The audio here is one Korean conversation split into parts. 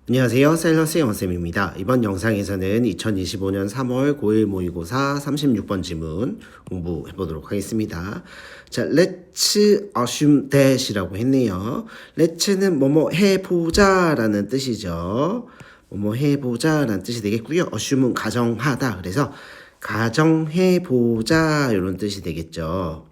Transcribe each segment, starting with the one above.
안녕하세요. 셀러스 영어쌤입니다. 이번 영상에서는 2025년 3월 고1 모의고사 36번 지문 공부해 보도록 하겠습니다. 자, let's assume that이라고 했네요. let's는 뭐뭐 해보자 라는 뜻이죠. 뭐뭐 해보자 라는 뜻이 되겠고요. assume은 가정하다. 그래서 가정해보자 이런 뜻이 되겠죠.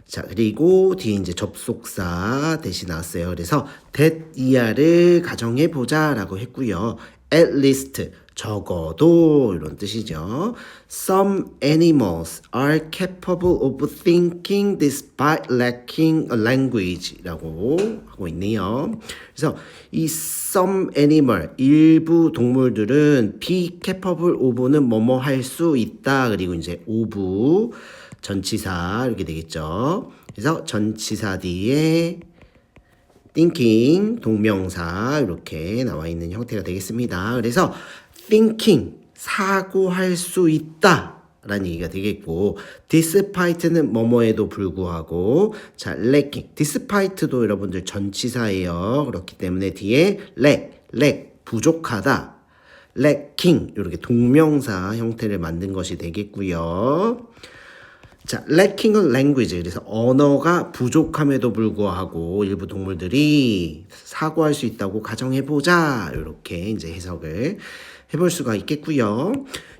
자, 그리고 뒤에 이제 접속사 대신 나왔어요. 그래서 that 이하를 가정해 보자라고 했고요. at least 적어도 이런 뜻이죠. Some animals are capable of thinking despite lacking a language라고 하고 있네요. 그래서 이 some animal 일부 동물들은 be capable of는 뭐뭐 할 수 있다. 그리고 이제 of 전치사 이렇게 되겠죠. 그래서 전치사 뒤에 thinking 동명사 이렇게 나와 있는 형태가 되겠습니다. 그래서 thinking 사고할 수 있다 라는 얘기가 되겠고 despite는 뭐뭐에도 불구하고 자 lacking despite도 여러분들 전치사예요. 그렇기 때문에 뒤에 lack 부족하다 lacking 이렇게 동명사 형태를 만든 것이 되겠고요. 자, lacking a language. 그래서 언어가 부족함에도 불구하고 일부 동물들이 사고할 수 있다고 가정해보자. 이렇게 이제 해석을 해볼 수가 있겠고요.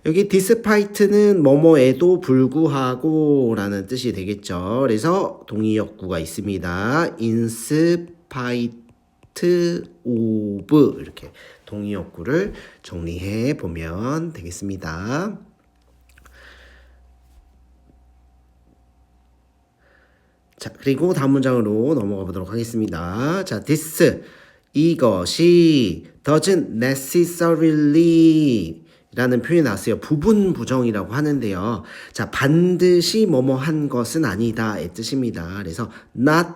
여기 despite는 뭐뭐에도 불구하고 라는 뜻이 되겠죠. 그래서 동의역구가 있습니다. in spite of 이렇게 동의역구를 정리해 보면 되겠습니다. 자, 그리고 다음 문장으로 넘어가 보도록 하겠습니다. 자, this 이것이 doesn't necessarily 라는 표현이 나왔어요. 부분 부정이라고 하는데요. 자, 반드시 뭐뭐 한 것은 아니다의 뜻입니다. 그래서 not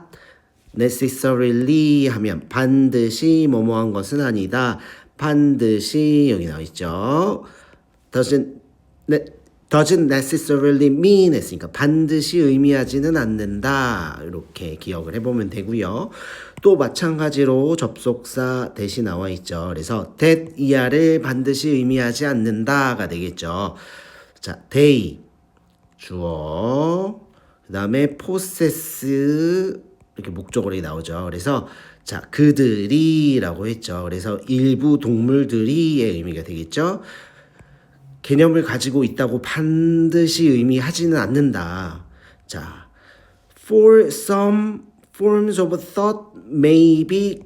necessarily 하면 반드시 뭐뭐 한 것은 아니다. 반드시 여기 나와 있죠. doesn't necessarily mean 했으니까 반드시 의미하지는 않는다. 이렇게 기억을 해보면 되고요. 또 마찬가지로 접속사 대신 나와 있죠. 그래서 that 이하를 반드시 의미하지 않는다가 되겠죠. 자, they 주어 그 다음에 possess 이렇게 목적어로 나오죠. 그래서 자 그들이라고 했죠. 그래서 일부 동물들이의 의미가 되겠죠. 개념을 가지고 있다고 반드시 의미하지는 않는다. 자, for some forms of thought may be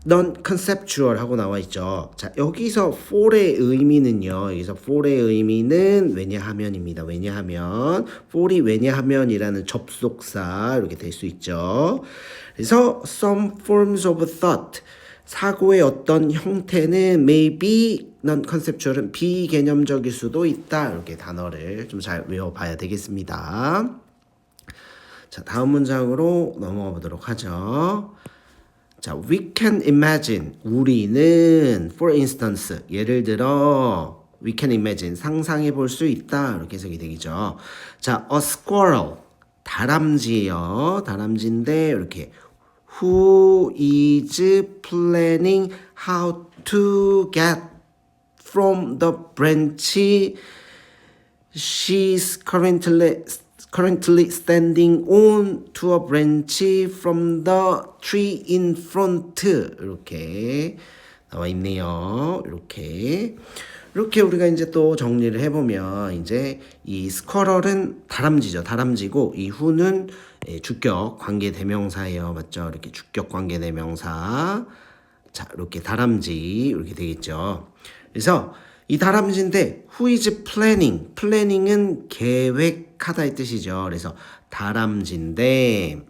non-conceptual 하고 나와 있죠. 자, 여기서 for의 의미는요. 여기서 for의 의미는 왜냐하면입니다. 왜냐하면 for이 왜냐하면이라는 접속사 이렇게 될 수 있죠. 그래서 some forms of thought 사고의 어떤 형태는 maybe non-conceptual은 비개념적일 수도 있다. 이렇게 단어를 좀 잘 외워봐야 되겠습니다. 자, 다음 문장으로 넘어가 보도록 하죠. 자, we can imagine 우리는 for instance 예를 들어 we can imagine 상상해 볼 수 있다. 이렇게 해석이 되겠죠. 자, a squirrel 다람쥐요. 다람쥐인데 이렇게 who is planning how to get from the branch she's currently standing on to a branch from the tree in front 이렇게 나와 있네요. 이렇게 우리가 이제 또 정리를 해보면 이제 이 스쿼럴은 다람쥐죠. 다람쥐고 이 who는 주격 관계 대명사예요. 맞죠? 이렇게 주격 관계 대명사. 자, 이렇게 다람쥐 이렇게 되겠죠. 그래서 이 다람쥐인데 who is planning? planning은 계획하다의 뜻이죠. 그래서 다람쥐인데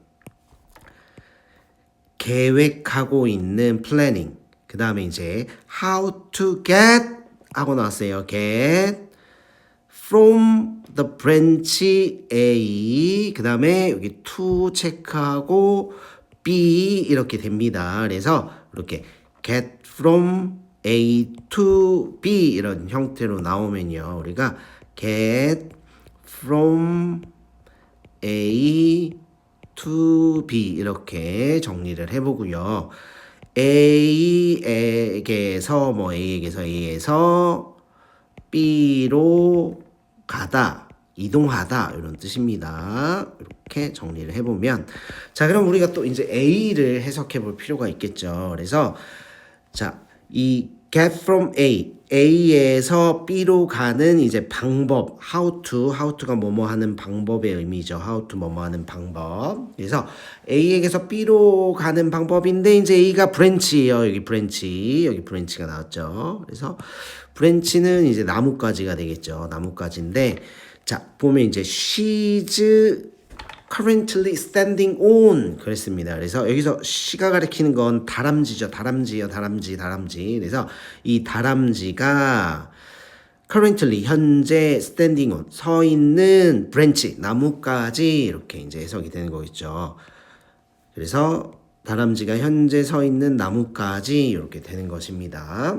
계획하고 있는 planning. 그 다음에 이제 how to get 하고 나왔어요. get from the branch A 그 다음에 여기 to 체크하고 B 이렇게 됩니다. 그래서 이렇게 get from A to B 이런 형태로 나오면요. 우리가 get from A to B 이렇게 정리를 해보고요. A에게 A에게서 A에서 B로 가다, 이동하다 이런 뜻입니다. 이렇게 정리를 해보면 자, 그럼 우리가 또 이제 A를 해석해 볼 필요가 있겠죠. 그래서 자, 이 get from A에서 B로 가는 이제 방법, how가 뭐뭐 하는 방법의 의미죠. how to 뭐뭐 하는 방법. 그래서 A에게서 B로 가는 방법인데 이제 A가 브랜치예요. 여기 브랜치가 나왔죠. 그래서 브랜치는 이제 나뭇가지가 되겠죠. 나뭇가지인데 자, 보면 이제 she's currently standing on 그랬습니다. 그래서 여기서 she가 가리키는 건 다람쥐죠. 다람쥐. 그래서 이 다람쥐가 currently 현재 standing on 서 있는 branch 나뭇가지 이렇게 이제 해석이 되는 거겠죠. 그래서 다람쥐가 현재 서 있는 나뭇가지 이렇게 되는 것입니다.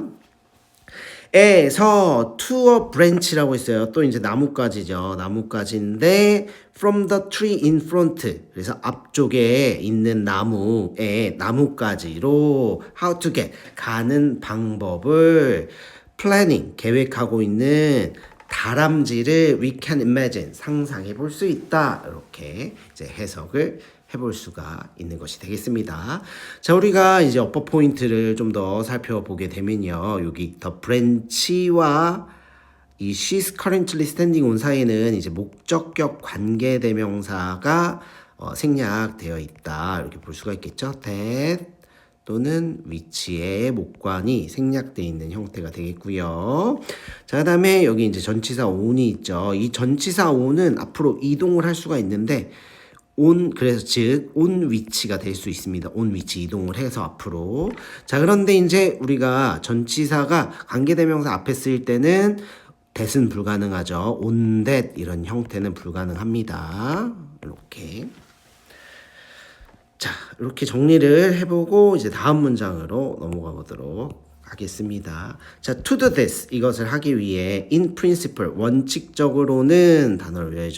에서 to a branch라고 있어요. 또 이제 나뭇가지죠. 나뭇가지인데 from the tree in front. 그래서 앞쪽에 있는 나무의 나뭇가지로 how to get 가는 방법을 planning 계획하고 있는 다람쥐를 we can imagine 상상해 볼 수 있다. 이렇게 이제 해석을 해볼 수가 있는 것이 되겠습니다. 자, 우리가 이제 어퍼 포인트를 좀 더 살펴보게 되면요. 여기 the branch와 이 she's currently standing on 사이에는 이제 목적격 관계대명사가 생략되어 있다. 이렇게 볼 수가 있겠죠. that 또는 which의 목관이 생략되어 있는 형태가 되겠고요. 자, 그다음에 여기 이제 전치사 on이 있죠. 이 전치사 on은 앞으로 이동을 할 수가 있는데 그래서 즉 on 위치가 될 수 있습니다. on 위치 이동을 해서 앞으로. 자, 그런데 이제 우리가 전치사가 관계대명사 앞에 쓰일 때는 that은 불가능하죠. on that 이런 형태는 불가능합니다. 이렇게. 자, 이렇게 정리를 해보고 이제 다음 문장으로 넘어가 보도록 하겠습니다. 자, to do this 이것을 하기 위해 in principle 원칙적으로는 단어를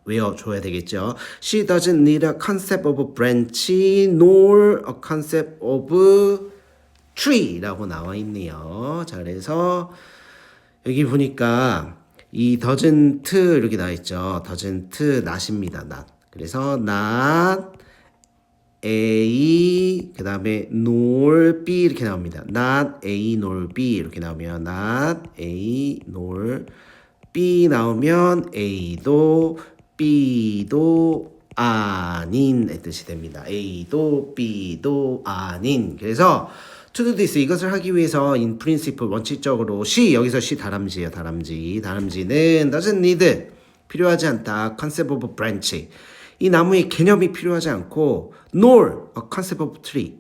외워줘야 되겠죠. She doesn't need a concept of branch nor a concept of tree 라고 나와 있네요. 자, 그래서 여기 보니까 이 doesn't 이렇게 나와 있죠. doesn't not입니다. not. 그래서 not A 그 다음에 nor B 이렇게 나옵니다. not A nor B 이렇게 나오면 not A nor B 나오면 A도 B도 아닌 뜻이 됩니다. A도 B도 아닌. 그래서 to do this 이것을 하기 위해서 in principle 원칙적으로 여기서 she 다람쥐예요. 다람쥐는 doesn't need 필요하지 않다. concept of branch 이 나무의 개념이 필요하지 않고 nor a concept of tree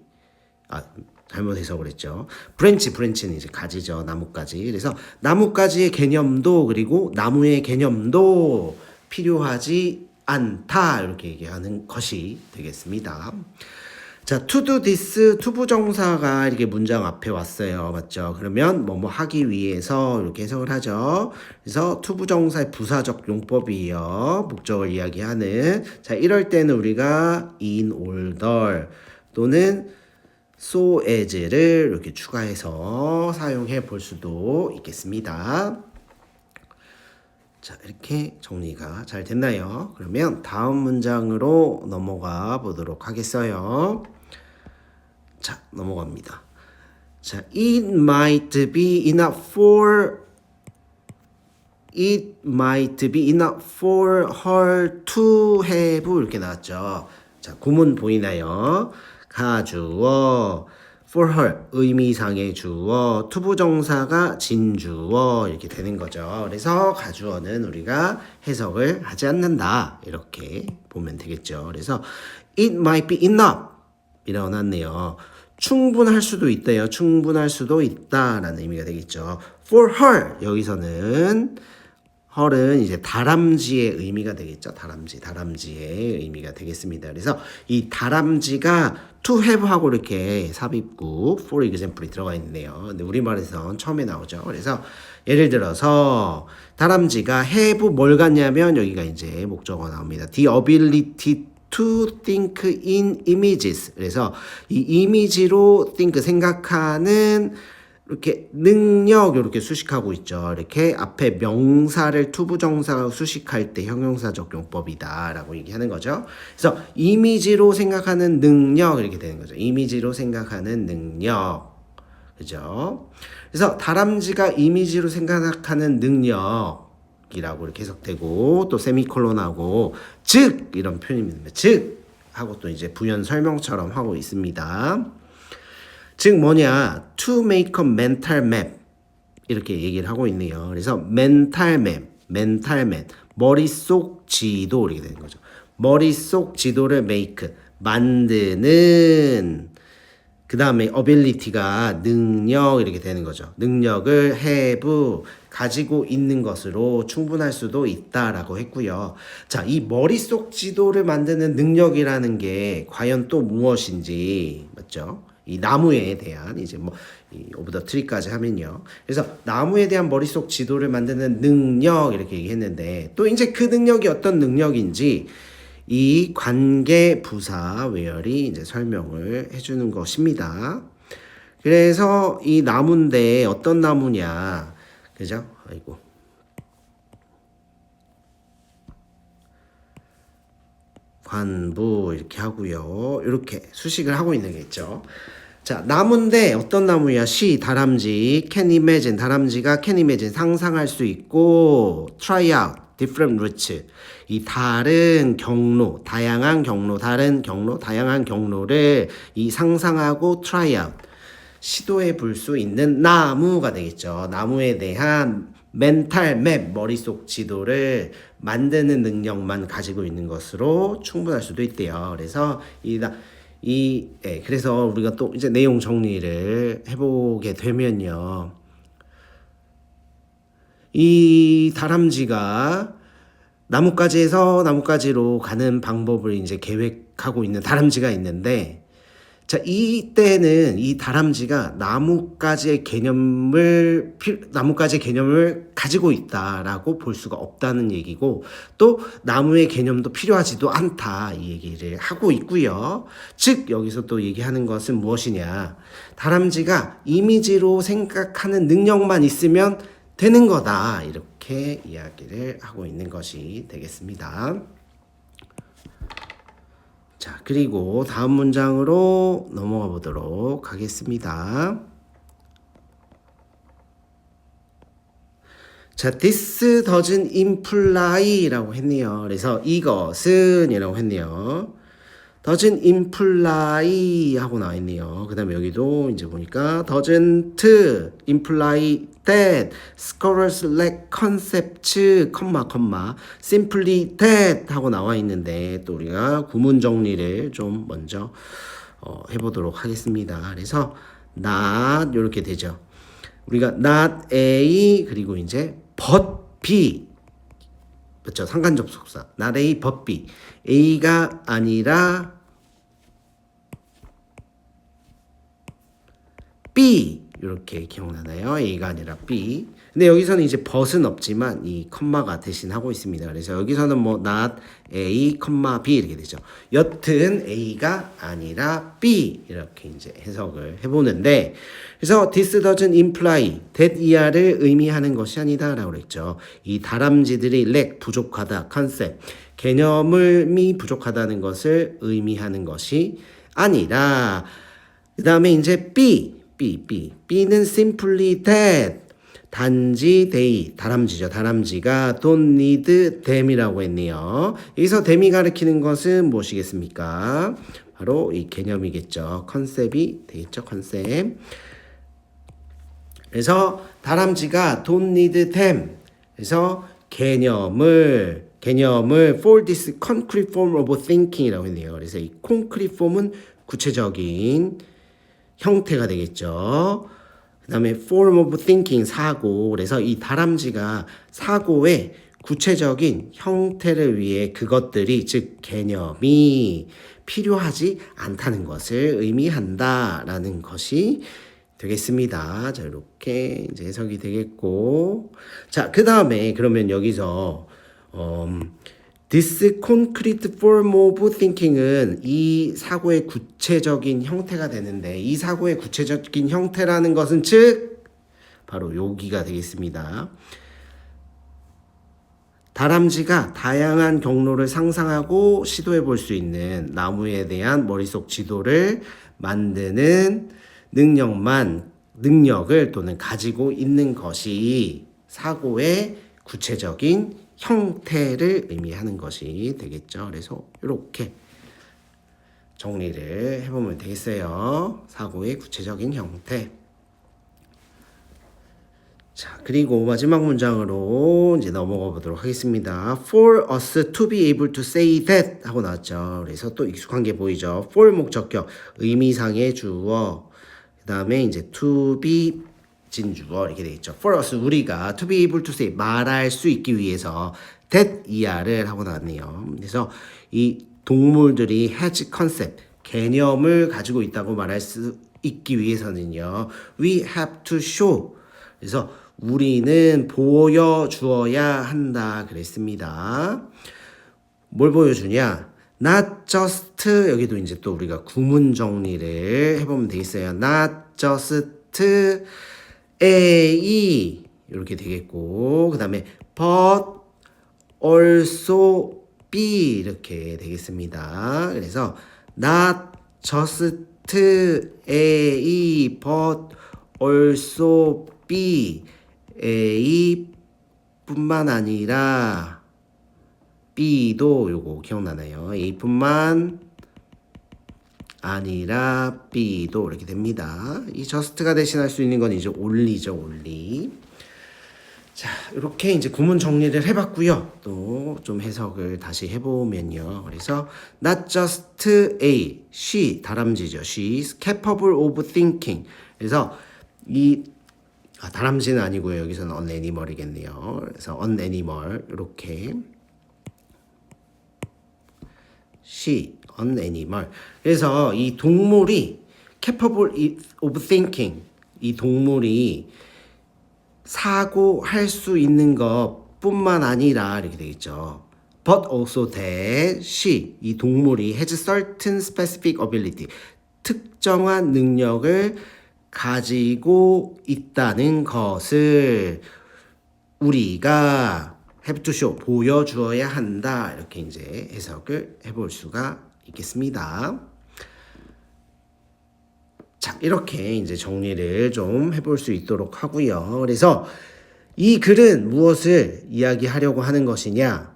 잘못 해석을 했죠. 브랜치는 이제 가지죠. 나뭇가지. 그래서 나뭇가지의 개념도 그리고 나무의 개념도 필요하지 않다. 이렇게 얘기하는 것이 되겠습니다. 자, to do this 투부정사가 이렇게 문장 앞에 왔어요. 맞죠? 그러면 뭐뭐 하기 위해서 이렇게 해석을 하죠. 그래서 투부정사의 부사적 용법이에요. 목적을 이야기하는. 자, 이럴 때는 우리가 in order 또는 so as를 이렇게 추가해서 사용해 볼 수도 있겠습니다. 자, 이렇게 정리가 잘 됐나요? 그러면 다음 문장으로 넘어가 보도록 하겠어요. 자, 넘어갑니다. 자, it might be enough for her to have 이렇게 나왔죠. 자, 구문 보이나요? 가주어 for her 의미상의 주어 투부정사가 진주어 이렇게 되는 거죠. 그래서 가주어는 우리가 해석을 하지 않는다 이렇게 보면 되겠죠. 그래서 it might be enough 이라고 나왔네요. 충분할 수도 있대요. 충분할 수도 있다라는 의미가 되겠죠. for her 여기서는 her은 이제 다람쥐의 의미가 되겠죠. 다람쥐의 의미가 되겠습니다. 그래서 이 다람쥐가 to have하고 이렇게 삽입구 for example이 들어가 있네요. 근데 우리말에서는 처음에 나오죠. 그래서 예를 들어서 다람쥐가 have 뭘 갖냐면 여기가 이제 목적어가 나옵니다. The ability to think in images. 그래서 이 이미지로 think 생각하는 이렇게 능력 이렇게 수식하고 있죠. 이렇게 앞에 명사를 투부정사가 수식할 때 형용사적 용법이다라고 얘기하는 거죠. 그래서 이미지로 생각하는 능력 이렇게 되는 거죠. 이미지로 생각하는 능력. 그죠? 그래서 다람쥐가 이미지로 생각하는 능력이라고 이렇게 해석되고 또 세미콜론하고 즉 이런 표현입니다. 즉 하고 또 이제 부연 설명처럼 하고 있습니다. 즉 뭐냐? To make a mental map 이렇게 얘기를 하고 있네요. 그래서 mental map, 머릿속 지도 이렇게 되는 거죠. 머릿속 지도를 make, 만드는 그 다음에 ability가 능력 이렇게 되는 거죠. 능력을 have, 가지고 있는 것으로 충분할 수도 있다라고 했고요. 자, 이 머릿속 지도를 만드는 능력이라는 게 과연 또 무엇인지 맞죠? 이 나무에 대한 이제 뭐 이 오브 더 트리까지 하면요. 그래서 나무에 대한 머릿속 지도를 만드는 능력 이렇게 얘기했는데 또 이제 그 능력이 어떤 능력인지 이 관계 부사 where이 이제 설명을 해주는 것입니다. 그래서 이 나무인데 어떤 나무냐, 그죠? 아이고. 관부 이렇게 하고요. 이렇게 수식을 하고 있는 게 있죠. 자, 나무인데 어떤 나무야? she, 다람쥐, can imagine, 다람쥐가 can imagine, 상상할 수 있고 try out, different routes, 이 다른 경로, 다양한 경로, 다양한 경로를 이 상상하고 try out, 시도해 볼 수 있는 나무가 되겠죠. 나무에 대한 멘탈 맵, 머릿속 지도를 만드는 능력만 가지고 있는 것으로 충분할 수도 있대요. 그래서 그래서 우리가 또 이제 내용 정리를 해보게 되면요. 이 다람쥐가 나뭇가지에서 나뭇가지로 가는 방법을 이제 계획하고 있는 다람쥐가 있는데, 자, 이때는 이 다람쥐가 나뭇가지의 개념을 가지고 있다라고 볼 수가 없다는 얘기고, 또 나무의 개념도 필요하지도 않다 이 얘기를 하고 있고요. 즉 여기서 또 얘기하는 것은 무엇이냐? 다람쥐가 이미지로 생각하는 능력만 있으면 되는 거다 이렇게 이야기를 하고 있는 것이 되겠습니다. 자, 그리고 다음 문장으로 넘어가 보도록 하겠습니다. 자, this doesn't imply라고 했네요. 그래서 이것은 이라고 했네요. doesn't imply 하고 나와 있네요. 그 다음에 여기도 이제 보니까 doesn't imply that scholars lack concepts, simply that 하고 나와 있는데 또 우리가 구문 정리를 좀 먼저 해보도록 하겠습니다. 그래서 not 이렇게 되죠. 우리가 not A 그리고 이제 but B 그렇죠. 상관접속사 not A but B, A가 아니라 B 이렇게 기억나나요? A가 아니라 B. 근데 여기서는 이제 but은 없지만 이 컴마가 대신하고 있습니다. 그래서 여기서는 뭐 not A, B 이렇게 되죠. 여튼 A가 아니라 B 이렇게 이제 해석을 해보는데, 그래서 this doesn't imply that 이하를 의미하는 것이 아니다라고 그랬죠. 이 다람쥐들이 lack 부족하다 컨셉 개념이 부족하다는 것을 의미하는 것이 아니라, 그 다음에 이제 B는 simply that 단지 they 다람쥐죠. 다람쥐가 don't need them이라고 했네요. 여기서 them이 가리키는 것은 무엇이겠습니까? 바로 이 개념이겠죠. 컨셉이 되겠죠. 컨셉. 그래서 다람쥐가 don't need them. 그래서 개념을 for this concrete form of thinking이라고 했네요. 그래서 이 concrete form은 구체적인 형태가 되겠죠. 그 다음에 form of thinking, 사고. 그래서 이 다람쥐가 사고의 구체적인 형태를 위해 그것들이, 즉 개념이 필요하지 않다는 것을 의미한다라는 것이 되겠습니다. 자, 이렇게 이제 해석이 되겠고, 자, 그 다음에 그러면 여기서 This concrete form of thinking은 이 사고의 구체적인 형태가 되는데, 이 사고의 구체적인 형태라는 것은 즉 바로 여기가 되겠습니다. 다람쥐가 다양한 경로를 상상하고 시도해 볼 수 있는 나무에 대한 머릿속 지도를 만드는 능력을 또는 가지고 있는 것이 사고의 구체적인 형태를 의미하는 것이 되겠죠. 그래서 이렇게 정리를 해보면 되겠어요. 사고의 구체적인 형태. 자, 그리고 마지막 문장으로 이제 넘어가 보도록 하겠습니다. For us to be able to say that 하고 나왔죠. 그래서 또 익숙한 게 보이죠. for 목적격, 의미상의 주어, 그 다음에 이제 to be 진주어 이렇게 되어 있죠. For us 우리가 to be able to say 말할 수 있기 위해서 that 이하를 하고 나왔네요. 그래서 이 동물들이 has concept 개념을 가지고 있다고 말할 수 있기 위해서는요. We have to show 그래서 우리는 보여주어야 한다 그랬습니다. 뭘 보여주냐? Not just 여기도 이제 또 우리가 구문 정리를 해보면 되겠어요. Not just A 이렇게 되겠고 그 다음에 but also B 이렇게 되겠습니다. 그래서 not just A but also B A 뿐만 아니라 B도 요거 기억나나요? A뿐만 아니라 B도 이렇게 됩니다. 이 just가 대신할 수 있는 건 이제 only죠, only. 자, 이렇게 이제 구문 정리를 해봤고요. 또 좀 해석을 다시 해보면요. 그래서 not just A, she 다람쥐죠. She is capable of thinking. 그래서 이 다람쥐는 아니고요. 여기서는 an animal이겠네요. 그래서 an animal 이렇게 she, an animal. 그래서 이 동물이 capable of thinking. 이 동물이 사고할 수 있는 것뿐만 아니라 이렇게 되겠죠. But also that she, 이 동물이 has certain specific ability. 특정한 능력을 가지고 있다는 것을 우리가 have to show, 보여주어야 한다. 이렇게 이제 해석을 해볼 수가 있겠습니다. 자, 이렇게 이제 정리를 좀 해볼 수 있도록 하고요. 그래서 이 글은 무엇을 이야기하려고 하는 것이냐?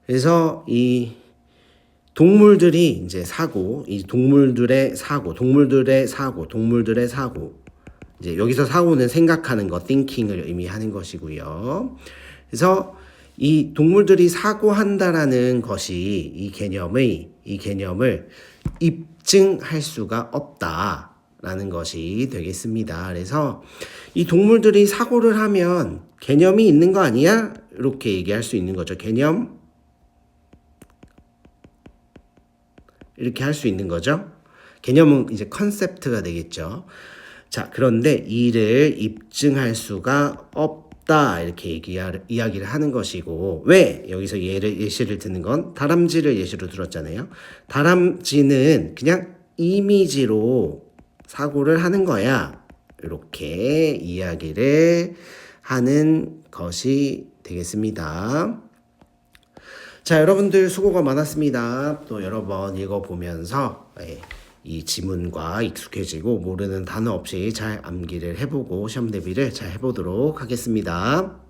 그래서 이 동물들이 이제 이 동물들의 사고. 이제 여기서 사고는 생각하는 것, thinking을 의미하는 것이고요. 그래서 이 동물들이 사고한다라는 것이 이 개념을 입증할 수가 없다라는 것이 되겠습니다. 그래서 이 동물들이 사고를 하면 개념이 있는 거 아니야? 이렇게 얘기할 수 있는 거죠. 개념 이렇게 할 수 있는 거죠. 개념은 이제 컨셉트가 되겠죠. 자, 그런데 이를 입증할 수가 없다 이렇게 이야기를 하는 것이고 왜 여기서 예시를 드는 건 다람쥐를 예시로 들었잖아요. 다람쥐는 그냥 이미지로 사고를 하는 거야. 이렇게 이야기를 하는 것이 되겠습니다. 자, 여러분들 수고가 많았습니다. 또 여러 번 읽어보면서 이 지문과 익숙해지고 모르는 단어 없이 잘 암기를 해보고 시험 대비를 잘 해보도록 하겠습니다.